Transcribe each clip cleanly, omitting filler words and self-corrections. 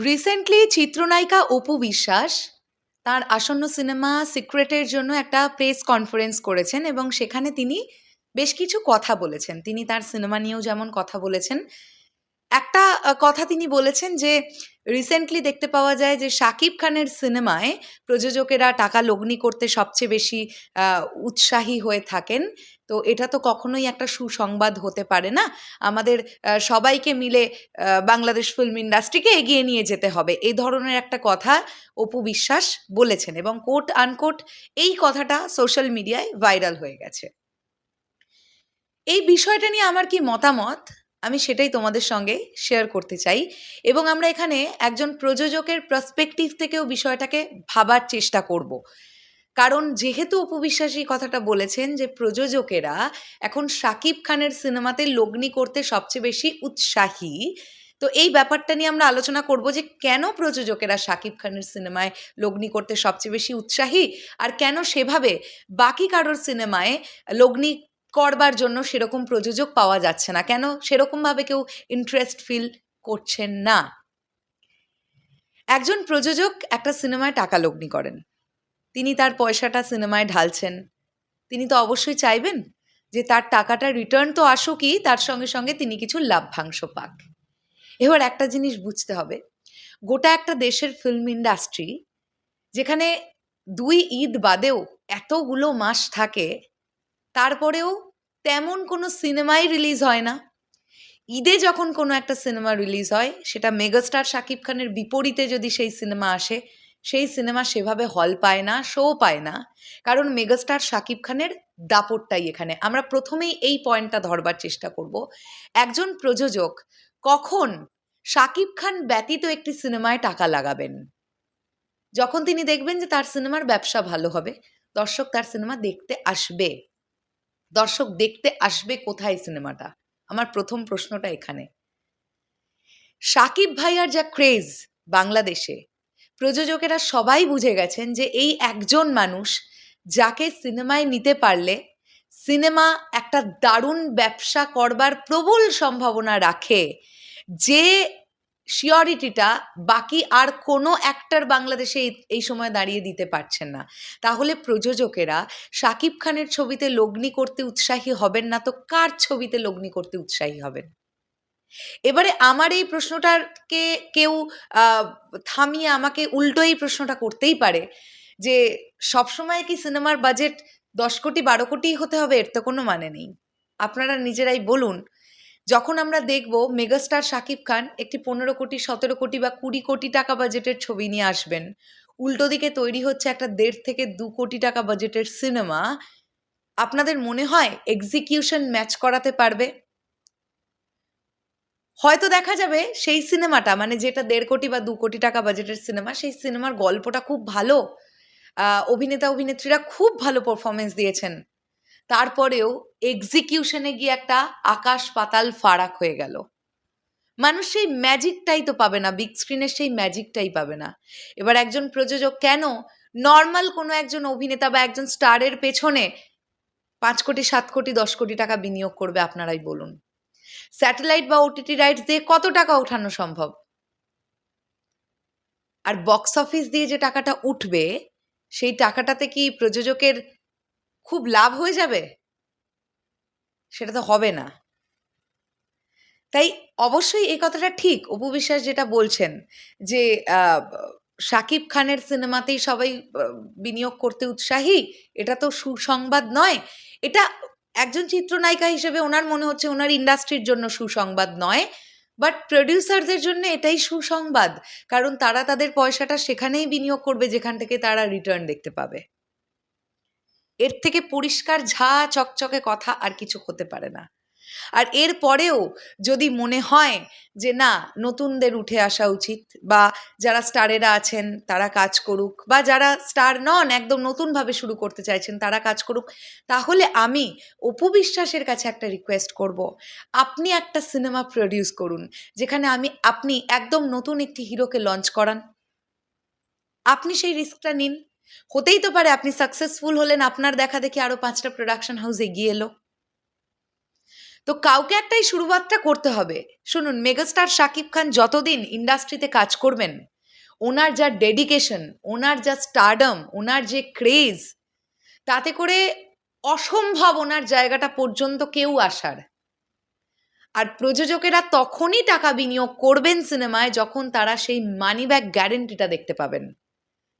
Recently চিত্রনায়িকা অপু বিশ্বাস তার আসন্ন সিনেমা সিক্রেটের জন্য একটা প্রেস কনফারেন্স করেছেন এবং সেখানে তিনি বেশ কিছু কথা বলেছেন। তিনি তার সিনেমা নিয়েও যেমন কথা বলেছেন, একটা কথা তিনি বলেছেন যে রিসেন্টলি দেখতে পাওয়া যায় যে শাকিব খানের সিনেমায় প্রযোজকেরা টাকা লগ্নি করতে সবচেয়ে বেশি উৎসাহী হয়ে থাকেন। তো এটা তো কখনোই একটা সুসংবাদ হতে পারে না। আমাদের সবাইকে মিলে বাংলাদেশ ফিল্ম ইন্ডাস্ট্রিকে এগিয়ে নিয়ে যেতে হবে, এই ধরনের একটা কথা অপু বিশ্বাস বলেছেন এবং কোট আনকোট এই কথাটা সোশ্যাল মিডিয়ায় ভাইরাল হয়ে গেছে। এই বিষয়টা নিয়ে আমার কি মতামত, আমি সেটাই তোমাদের সঙ্গে শেয়ার করতে চাই এবং আমরা এখানে একজন প্রযোজকের পার্সপেক্টিভ থেকেও বিষয়টাকে ভাবার চেষ্টা করব। কারণ যেহেতু অপু বিশ্বাস এই কথাটা বলেছেন যে প্রযোজকেরা এখন শাকিব খানের সিনেমাতে লগ্নি করতে সবচেয়ে বেশি উৎসাহী, তো এই ব্যাপারটা নিয়ে আমরা আলোচনা করব যে কেন প্রযোজকেরা শাকিব খানের সিনেমায় লগ্নি করতে সবচেয়ে বেশি উৎসাহী আর কেন সেভাবে বাকি কারোর সিনেমায় লগ্নি করবার জন্য সেরকম প্রযোজক পাওয়া যাচ্ছে না, কেন সেরকমভাবে কেউ ইন্টারেস্ট ফিল করছেন না। একজন প্রযোজক একটা সিনেমায় টাকা লগ্নি করেন, তিনি তার পয়সাটা সিনেমায় ঢালছেন, তিনি তো অবশ্যই চাইবেন যে তার টাকাটা রিটার্ন তো আসুকই, তার সঙ্গে সঙ্গে তিনি কিছু লাভ্যাংশ পাক। এবার একটা জিনিস বুঝতে হবে, গোটা একটা দেশের ফিল্ম ইন্ডাস্ট্রি যেখানে 2 ঈদ বাদেও এতগুলো মাস থাকে, তারপরেও তেমন কোনো সিনেমাই রিলিজ হয় না। ঈদে যখন কোনো একটা সিনেমা রিলিজ হয়, সেটা মেগাস্টার শাকিব খানের বিপরীতে যদি সেই সিনেমা আসে, সেই সিনেমা সেভাবে হল পায় না, শো পায় না, কারণ মেগাস্টার শাকিব খানের দাপটটাই এখানে। আমরা প্রথমেই এই পয়েন্টটা ধরবার চেষ্টা করব। একজন প্রযোজক কখন শাকিব খান ব্যতীত একটি সিনেমায় টাকা লাগাবেন? যখন তিনি দেখবেন যে তার সিনেমার ব্যবসা ভালো হবে, দর্শক তার সিনেমা দেখতে আসবে। দর্শক দেখতে আসবে কোথায় সিনেমাটা? আমার প্রথম প্রশ্নটা এখানে। শাকিব ভাইয়ার যা ক্রেজ বাংলাদেশে, প্রযোজকেরা সবাই বুঝে গেছেন যে এই একজন মানুষ যাকে সিনেমায় নিতে পারলে সিনেমা একটা দারুণ ব্যবসা করবার প্রবল সম্ভাবনা রাখে, যে শিওরিটিটা বাকি আর কোনো অ্যাক্টর বাংলাদেশে এই সময় দাঁড়িয়ে দিতে পারছেন না। তাহলে প্রযোজকেরা শাকিব খানের ছবিতে লগ্নি করতে উৎসাহী হবেন না তো কার ছবিতে লগ্নি করতে উৎসাহী হবেন? এবারে আমার এই প্রশ্নটাকে কেউ থামিয়ে আমাকে উল্টো এই প্রশ্নটা করতেই পারে যে সবসময় কি সিনেমার বাজেট 10 কোটি 12 কোটি হতে হবে? এর তো কোনো মানে নেই। আপনারা নিজেরাই বলুন, যখন আমরা দেখব মেগাস্টার শাকিব খান একটি 15 কোটি 17 কোটি বা 20 কোটি টাকা বাজেটের ছবি নিয়ে আসবেন, উল্টো দিকে তৈরি হচ্ছে একটা 1.5 থেকে 2 কোটি টাকা বাজেটের সিনেমা, আপনাদের মনে হয় এক্সিকিউশন ম্যাচ করাতে পারবে? হয়তো দেখা যাবে সেই সিনেমাটা, মানে যেটা 1.5 কোটি বা 2 কোটি টাকা বাজেটের সিনেমা, সেই সিনেমার গল্পটা খুব ভালো, অভিনেতা অভিনেত্রীরা খুব ভালো পারফরমেন্স দিয়েছেন, তারপরেও এক্সিকিউশনে গিয়ে একটা আকাশ পাতাল ফারাক হয়ে গেল। মানুষ সেই ম্যাজিকটাই তো পাবে না, বিগ স্ক্রিনের সেই ম্যাজিকটাই পাবে না। এবার একজন প্রযোজক কেন নর্মাল কোনো একজন অভিনেতা বা একজন স্টারের পেছনে 5 কোটি 7 কোটি 10 কোটি টাকা বিনিয়োগ করবে? আপনারাই বলুন। স্যাটেলাইট বা ওটিটি রাইটস দিয়ে কত টাকা ওঠানো সম্ভব? আর বক্স অফিস দিয়ে যে টাকাটা উঠবে, সেই টাকাটাতে কি প্রযোজকের খুব লাভ হয়ে যাবে? সেটা তো হবে না। তাই অবশ্যই এই কথাটা ঠিক, অপু বিশ্বাস যেটা বলছেন যে শাকিব খানের সিনেমাতেই সবাই বিনিয়োগ করতে উৎসাহী, এটা তো সুসংবাদ নয়। এটা একজন চিত্রনায়িকা হিসেবে ওনার মনে হচ্ছে ওনার ইন্ডাস্ট্রির জন্য সুসংবাদ নয়, বাট প্রডিউসারদের জন্য এটাই সুসংবাদ, কারণ তারা তাদের পয়সাটা সেখানেই বিনিয়োগ করবে যেখান থেকে তারা রিটার্ন দেখতে পাবে। এর থেকে পরিষ্কার ঝা চকচকে কথা আর কিছু হতে পারে না। আর এর পরেও যদি মনে হয় যে না, নতুনদের উঠে আসা উচিত, বা যারা স্টারেরা আছেন তারা কাজ করুক, বা যারা স্টার নন একদম নতুনভাবে শুরু করতে চাইছেন তারা কাজ করুক, তাহলে আমি অপু বিশ্বাসের কাছে একটা রিকোয়েস্ট করব, আপনি একটা সিনেমা প্রডিউস করুন যেখানে আপনি একদম নতুন একটি হিরোকে লঞ্চ করান। আপনি সেই রিস্কটা নিন। হতেই তো পারে আপনি সাকসেসফুল হলেন, আপনার দেখা দেখি আরও 5টা প্রোডাকশন হাউস এগিয়ে এলো। তো কাউকে একটাই শুরুয়াতটা করতে হবে। শুনুন, মেগাস্টার শাকিব খান যতদিন ইন্ডাস্ট্রিতে কাজ করবেন, ওনার যা ডেডিকেশন, ওনার যা স্টারডম, ওনার যে ক্রেজ, তাতে করে অসম্ভব ওনার জায়গাটা পর্যন্ত কেউ আসার। আর প্রযোজকেরা তখনই টাকা বিনিয়োগ করবেন সিনেমায় যখন তারা সেই মানি ব্যাক গ্যারেন্টিটা দেখতে পাবেন।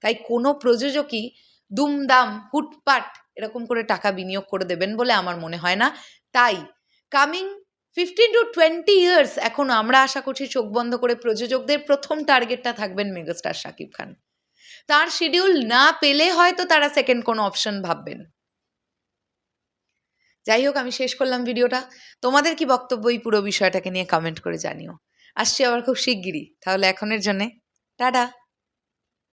তাই কোনো প্রযোজকই দুমদাম হুটপাট এরকম করে টাকা বিনিয়োগ করে দেবেন বলে আমার মনে হয় না। তাই কামিং 15 to 20 ইয়ার্স এখন আমরা আশা করছি চোখ বন্ধ করে প্রযোজকদের প্রথম টার্গেটটা থাকবেন মেগাস্টার শাকিব খান। তার শিডিউল না পেলে হয়তো তারা সেকেন্ড কোনো অপশন ভাববেন। যাই হোক, আমি শেষ করলাম ভিডিওটা। তোমাদের কি বক্তব্য এই পুরো বিষয়টাকে নিয়ে কমেন্ট করে জানিও। আসছি আবার খুব শিগগিরই। তাহলে এখনের জন্যে টাটা।